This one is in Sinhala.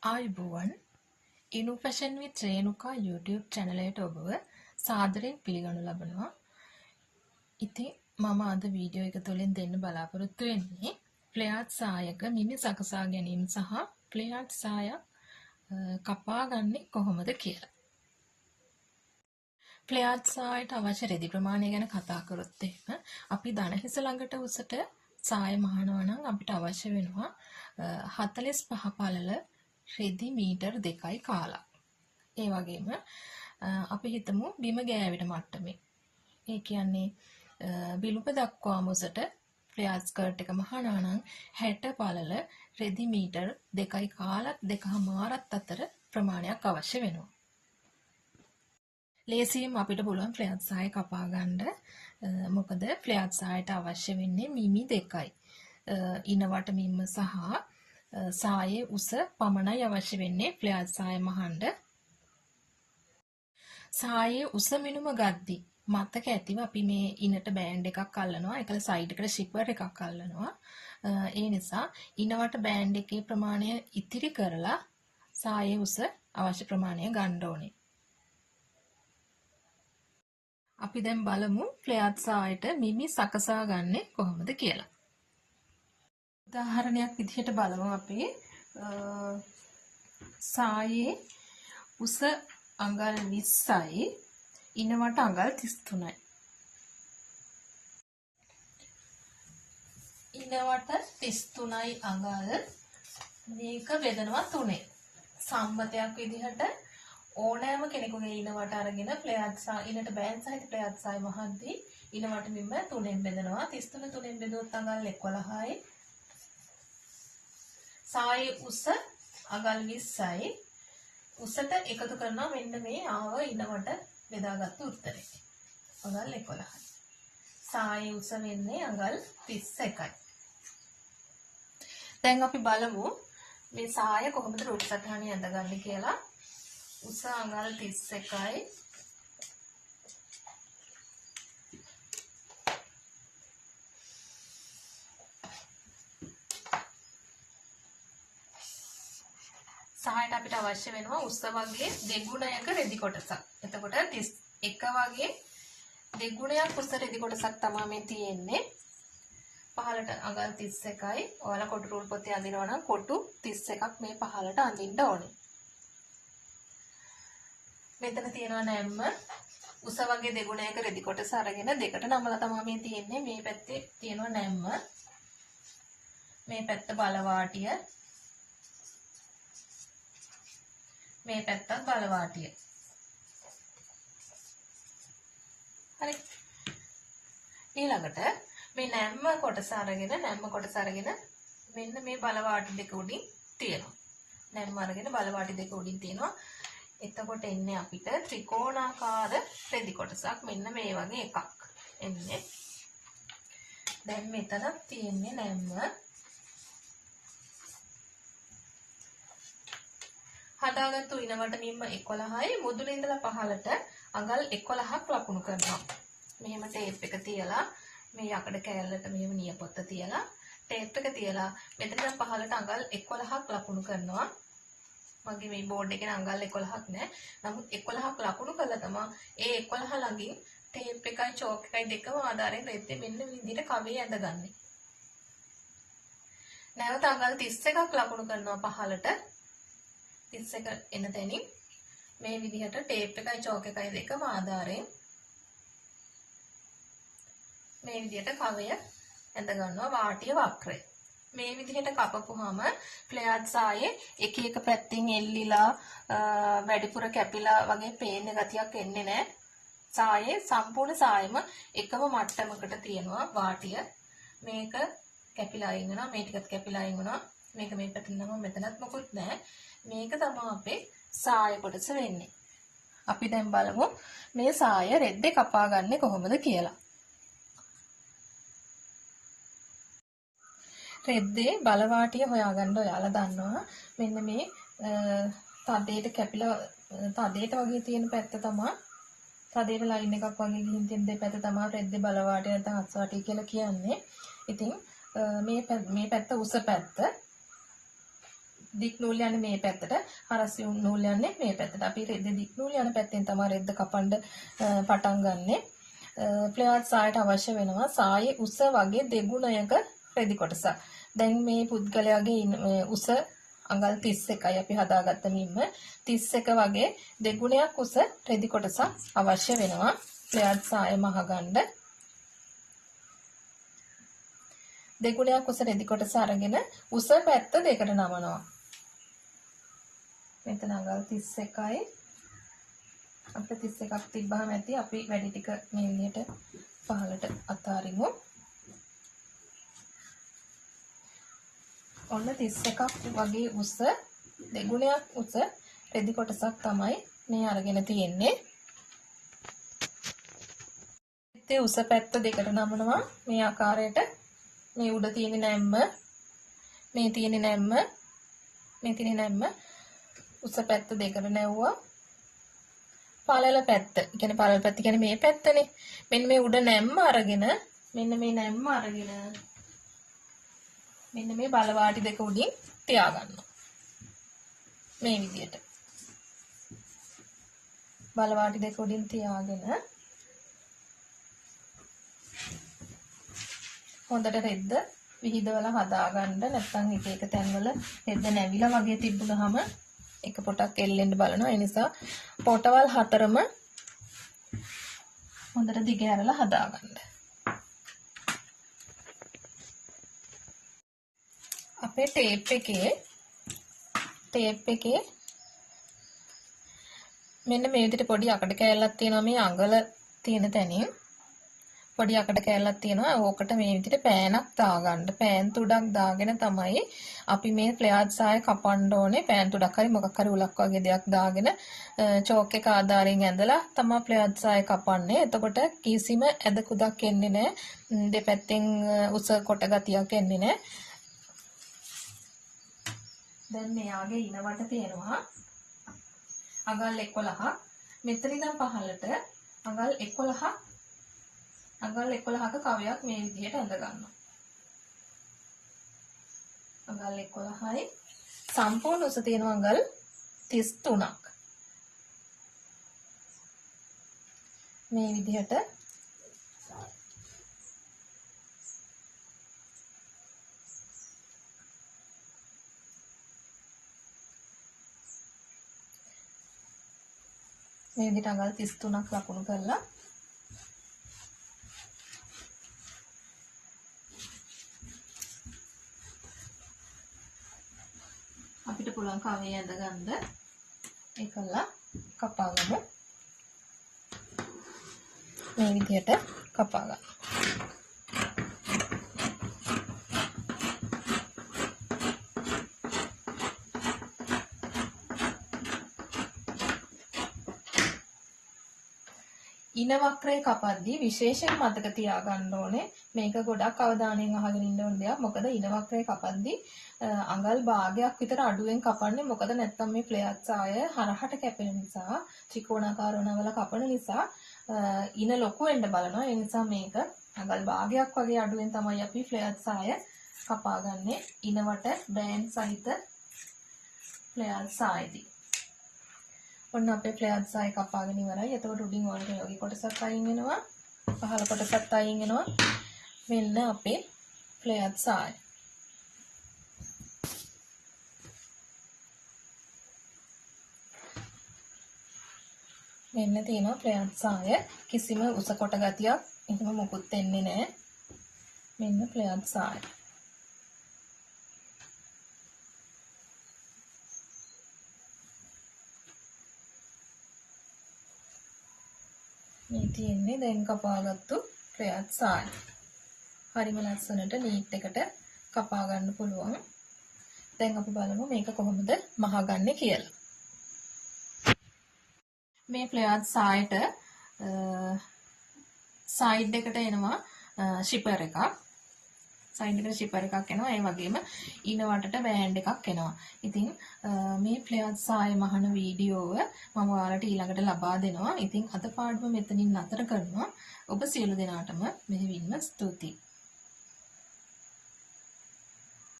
ආයුබෝවන් ඉනුෆැෂන් විත් රේණුකා YouTube channel එකට ඔබව සාදරයෙන් පිළිගනු ලබනවා. ඉතින් මම අද වීඩියෝ එක තුළින් දෙන්න බලාපොරොත්තු වෙන්නේ ෆ්ලෙයාර්ඩ් සායක මිමි සකසා ගැනීම සහ ෆ්ලෙයාර්ඩ් සායක් කපා ගන්නේ කොහොමද කියලා. ෆ්ලෙයාර්ඩ් සායට අවශ්‍ය රෙදි ප්‍රමාණය ගැන කතා කරොත් එහෙම අපි දණහිස ළඟට උසට සාය මහනවා නම් අපිට අවශ්‍ය වෙනවා 45 පළල රෙදි මීටර් 2යි කාලා. ඒ වගේම අපි හිතමු බිම ගෑවෙන මට්ටමේ. ඒ කියන්නේ බිලුප දක්වාම උසට ෆ්ලෙයාර්ඩ් ස්කර්ට් එක මහනවා නම් 60 පළල රෙදි මීටර් 2යි කාලත් 2මාරත් අතර ප්‍රමාණයක් අවශ්‍ය වෙනවා. ලේසියෙන් අපිට පුළුවන් ෆ්ලෙයාර්ඩ් සාය කපා ගන්න. මොකද ෆ්ලෙයාර්ඩ් සායට අවශ්‍ය වෙන්නේ මිමි දෙකයි. ඉනවට මිම්ම සහ සායේ උස පමණයි අවශ්‍ය වෙන්නේ ෆ්ලෙයාර්ඩ් සාය මහන්න. සායේ උස මිනුම ගද්දි මතක ඇතිව අපි මේ ඉනට බෑන්ඩ් එකක් අල්ලනවා. ඒකල සයිඩ් එකට ෂිපර් එකක් අල්ලනවා. ඒ නිසා ඉනවට බෑන්ඩ් එකේ ප්‍රමාණය ඉතිරි කරලා සායේ උස අවශ්‍ය ප්‍රමාණය ගන්න ඕනේ. අපි දැන් බලමු ෆ්ලෙයාර්ඩ් සායට මිමි සකසා ගන්නේ කොහොමද කියලා. උදාහරණයක් විදිහට බලමු අපි සායේ උස අඟල් 20යි ඉනවට අඟල් 33යි. ඉනවට 33යි අඟල් මේක බෙදනවා 3. සම්මතයක් විදිහට ඕනෑම කෙනෙකුගේ ඉනවට අරගෙන ෆ්ලෙයාර්ඩ් සාය ඉනට බෑන්ඩ් සහිත ෆ්ලෙයාර්ඩ් සාය මහද්දී ඉනවට මිම්ම 3ෙන් බෙදනවා. 33 3ෙන් බෙදුවොත් අඟල් 11යි. සායේ උස අඟල් 20යි. උසට එකතු කරනවා මෙන්න මේ ආව ඉනවට බෙදාගත්තු උත්තරේ. අඟල් 11යි. සායේ උස වෙන්නේ අඟල් 31යි. දැන් අපි බලමු මේ සාය කොහොමද රූප සටහනේ ඇඳගන්නේ කියලා. උස අඟල් 31යි. සායට අපිට අවශ්‍ය වෙනවා උස වගේ දෙගුණයක රෙදි කොටසක්. එතකොට 31 වගේ දෙගුණයක් උස රෙදි කොටසක් තමයි මේ තියෙන්නේ. පහළට අඟල් 31යි. ඔයාලා කොටු රූල් පොතේ අඳිනවා නම් කොටු 31ක් මේ පහළට අඳින්න ඕනේ. මෙතන තියෙනවා නැම්ම උස වගේ දෙගුණයක රෙදි කොටස අරගෙන දෙකට නමලා තමයි මේ තියෙන්නේ. මේ පැත්තේ තියෙනවා නැම්ම. මේ පැත්ත බලවාටිය. මේ පැත්තත් බලවාටිය. හරි. ඊළඟට මේ නැම්ම කොටස අරගෙන මෙන්න මේ බලවාටි දෙක උඩින් තියෙනවා. නැම්ම අරගෙන බලවාටි දෙක උඩින් තියෙනවා. එතකොට එන්නේ අපිට ත්‍රිකෝණාකාර රෙදි කොටසක් මෙන්න මේ වගේ එකක් එන්නේ. දැන් මෙතන තියෙන්නේ නැම්ම. හදාගත්තු ඉනවට මිම්ම 11යි. මුදුනේ ඉඳලා පහළට අඟල් 11ක් ලකුණු කරනවා. මෙහෙම ටේප් එක තියලා මේ යකඩ කෑල්ලට මෙහෙම නියපොත්ත තියලා ටේප් එක තියලා මෙතන ඉඳන් පහළට අඟල් 11ක් ලකුණු කරනවා. මගේ මේ බෝඩ් එකේ අඟල් 11ක් නෑ. නමුත් 11ක් ලකුණු කළා තමයි ඒ 11 ළඟින් ටේප් එකයි චෝක් එකයි දෙකම ආධාරයෙන් රෙද්දේ මෙන්න මේ විදිහට කවේ ඇඳගන්නේ. නැවත අඟල් 31ක් ලකුණු කරනවා පහළට. 31 එන තැනින් මේ විදිහට ටේප් එකයි චෝක් එකයි දෙකම ආධාරයෙන් මේ විදිහට කවය ඇඳ ගන්නවා වාටිය වක්‍රය. මේ විදිහට කපපුවාම ෆ්ලෙයාර්ඩ් සායේ එක එක පැත්තෙන් එල්ලිලා වැඩිපුර කැපිලා වගේ පේන ගතියක් එන්නේ නැහැ. සායේ සම්පූර්ණ සායම එකම මට්ටමකට තියෙනවා වාටිය. මේක කැපිලා අයින් වෙනවා, මේ ටිකත් කැපිලා අයින් වෙනවා. මේක මේ පැත්තෙන් නම් මෙතනත් මොකුත් නැහැ. මේක තමයි අපේ සාය කොටස වෙන්නේ. අපි දැන් බලමු මේ සාය රෙද්දේ කපා ගන්නේ කොහොමද කියලා. රෙද්දේ බලවාටිය හොයාගන්න ඔයාලා දන්නවා. මෙන්න මේ තදේට කැපිලා තදේට වගේ තියෙන පැත්ත තමයි තදේට ලයින් එකක් වගේ ගිහින් තියෙන දෙපැත්ත තමයි රෙද්දේ බලවාටිය නැත්නම් අස්වාටිය කියලා කියන්නේ. ඉතින් මේ පැත්ත උස පැත්ත දික් නූල් යන්නේ මේ පැත්තට, හරස් නූල් යන්නේ මේ පැත්තට. අපි රෙද්ද දික් නූල් යන පැත්තෙන් තමයි රෙද්ද කපන්න පටන් ගන්නෙ. ෆ්ලෙයාර්ඩ් සායට අවශ්‍ය වෙනවා සායේ උස වගේ දෙගුණයක රෙදි කොටසක්. දැන් මේ පුද්ගලයාගේ උස අඟල් 31යි අපි හදාගත්ත මිම්ම 31 වගේ දෙගුණයක් උස රෙදි කොටසක් අවශ්‍ය වෙනවා ෆ්ලෙයාර්ඩ් සාය මහගන්න. දෙගුණයක් උස රෙදි කොටස අරගෙන උස පැත්ත දෙකට නමනවා. මෙතන අඟල් 31යි. අපිට 31ක් තිබ්බහම ඇති අපි වැඩි ටික මේ විදිහට පහළට අතාරිමු. ඔන්න 31ක් වගේ උස දෙගුණයක් උස රෙදි කොටසක් තමයි මේ අරගෙන තියෙන්නේ. ඉතින් උස පැත්ත දෙකට නමනවා මේ ආකාරයට. මේ උඩ තියෙන නැම්ම, මේ තියෙන නැම්ම, මේ තියෙන නැම්ම උස පැත්ත දෙකට නැවුවා. පළල පැත්ත. ඒ කියන්නේ පළල පැත්ත කියන්නේ මේ පැත්තනේ. මෙන්න මේ උඩ නැම්ම අරගෙන මෙන්න මේ නැම්ම අරගෙන මෙන්න මේ බලවාටි දෙක උඩින් තියාගන්නවා. මේ විදියට. බලවාටි දෙක උඩින් තියාගෙන හොඳට රෙද්ද විහිදවලා හදාගන්න. නැත්නම් එක එක තැන්වල රෙද්ද නැවිලා වගේ තිබුණාම එක පොටක් එල්ලෙන්න බලනවා. ඒ නිසා පොටවල් 4ම හොඳට දිග ඇරලා හදාගන්න. අපේ ටේප් එකේ මෙන්න මේ විදිහට පොඩි අකඩ කෑල්ලක් තියෙනවා මේ අඟල තියෙන තැනින්. පොඩි අකඩ කෑල්ලක් තියෙනවා. ඕකට මේ විදිහට පෑනක් දාගන්න. පෑන් තුඩක් දාගෙන තමයි අපි මේ ෆ්ලෙයාර්ඩ් සාය කපන්න ඕනේ. පෑන් තුඩක් හරි මොකක් හරි උලක් වගේ දෙයක් දාගෙන චෝක් එක ආධාරයෙන් ඇඳලා තමයි ෆ්ලෙයාර්ඩ් සාය කපන්නේ. එතකොට කිසිම ඇද කුදක් එන්නේ නැහැ. දෙපැත්තෙන් උස කොට ගතියක් එන්නේ නැහැ. දැන් මෙයාගේ ඉනවට තියෙනවා අඟල් 11ක්. මෙතන ඉඳන් පහළට අඟල් 11ක් අඟල් 11ක කවයක් මේ විදිහට ඇඳ ගන්නවා. අඟල් 11යි සම්පූර්ණ උස තියෙනවා අඟල් 33ක්. මේ විදිහට මේ විදිහට අඟල් 33ක් ලකුණු කරලා අපිට පුළුවන් කවේ ඇඳ ගන්න. ඒකලා කපා ගමු. මේ විදිහට කපා ගන්න. ඉන වක්‍රය කපද්දී විශේෂයෙන් මතක තියාගන්න ඕනේ මේක ගොඩක් අවධානයෙන් අහගෙන ඉන්න ඕන දෙයක්. මොකද ඉන වක්‍රය කපද්දී අඟල් භාගයක් විතර අඩුවෙන් කපන්නේ. මොකද නැත්තම් මේ ෆ්ලෙයාර්ඩ් සාය හරහට කැපෙන නිසා ත්‍රිකෝණාකාර වනවල කපන නිසා ඉන ලොකු වෙන්න බලනවා. ඒ නිසා මේක අඟල් භාගයක් වගේ අඩුවෙන් තමයි අපි ෆ්ලෙයාර්ඩ් සාය කපාගන්නේ. ඉනවට බෑන්ඩ් සහිත ෆ්ලෙයාර්ඩ් සායදී. ඔන්න අපේ ෆ්ලෙයාර්ඩ් සාය කපාගෙන ඉවරයි. එතකොට උඩින් ඔයගේ යෝගි කොටසක් අයින් වෙනවා. පහළ කොටසත් අයින් වෙනවා. මෙන්න අපේ ෆ්ලෙයාර්ඩ් සාය. මෙන්න තියෙනවා ෆ්ලෙයාර්ඩ් සාය. කිසිම උස කොට ගතියක් එහෙම මොකුත් එන්නේ නැහැ. මෙන්න ෆ්ලෙයාර්ඩ් සාය. මේ තියෙන්නේ දැන් කපාගත්තු ෆ්ලෙයාර්ඩ් සාය. හරිම ලස්සනට නීට් එකට කපා ගන්න පුළුවන්. දැන් අපි බලමු මේක කොහොමද මහගන්නේ කියලා. මේ ෆ්ලෙයාර්ඩ් සායට සයිඩ් එකට එනවා ෂිපර් එකක්. සයිඩ් එකට ෂිපර් එකක් එනවා. ඒ වගේම ඉන වටට බෑන්ඩ් එකක් එනවා. ඉතින් මේ ෆ්ලෙයාර්ඩ් සාය මහන වීඩියෝව මම ඔයාලට ඊළඟට ලබා දෙනවා. ඉතින් අද පාඩම මෙතනින් නතර කරනවා. ඔබ සියලු දෙනාටම මෙහෙවින්ම ස්තුතියි.